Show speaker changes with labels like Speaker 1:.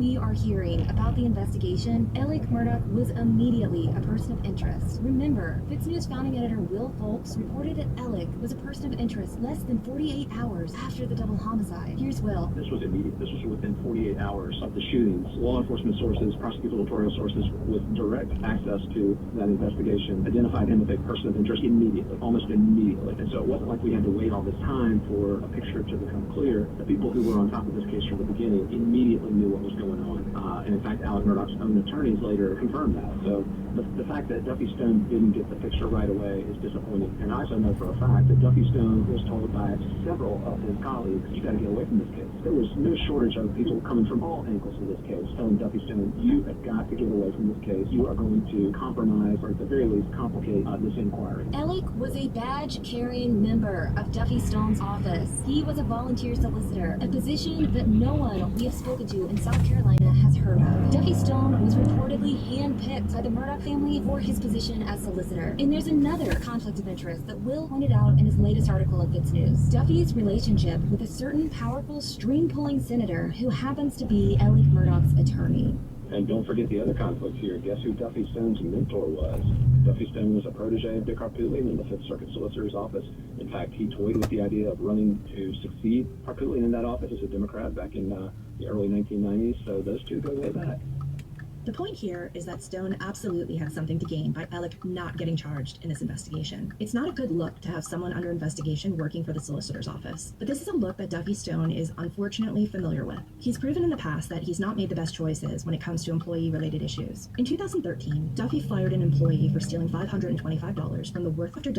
Speaker 1: We are hearing about the investigation. Alec Murdaugh was immediately a person of interest. Remember, FITSNews founding editor Will Folks reported that Alec was a person of interest less than 48 hours after the double homicide. Here's Will.
Speaker 2: This was immediate. This was within 48 hours of the shootings. Law enforcement sources, prosecutorial sources with direct access to that investigation identified him as a person of interest immediately, almost immediately. And so it wasn't like we had to wait all this time for a picture to become clear. The people who were on top of this case from the beginning immediately knew what was going on. And in fact, Alec Murdaugh's own attorneys later confirmed that. So the fact that Duffy Stone didn't get the picture right away is disappointing. And I also know for a fact that Duffy Stone was told by several of his colleagues, you got to get away from this case. There was no shortage of people coming from all angles of this case telling Duffy Stone, you have got to get away from this case. You are going to compromise, or at the very least, complicate this inquiry.
Speaker 1: Alec was a badge-carrying member of Duffy Stone's office. He was a volunteer solicitor, a position that no one we have spoken to in South Carolina has heard of. Duffy Stone was reportedly handpicked by the Murdaugh family for his position as solicitor. And there's another conflict of interest that Will pointed out in his latest article in FITSNews. Duffy's relationship with a certain powerful string-pulling senator who happens to be Alec Murdaugh's attorney.
Speaker 2: And don't forget the other conflict here. Guess who Duffy Stone's mentor was? Duffy Stone was a protege of Dick Harpootlian in the Fifth Circuit Solicitor's office. In fact, he toyed with the idea of running to succeed Harpootlian in that office as a Democrat back in the early 1990s. So those two go way back.
Speaker 3: The point here is that Stone absolutely had something to gain by Alec not getting charged in this investigation. It's not a good look to have someone under investigation working for the solicitor's office, but this is a look that Duffy Stone is unfortunately familiar with. He's proven in the past that he's not made the best choices when it comes to employee-related issues. In 2013, Duffy fired an employee for stealing $525 from the Worth after Duffy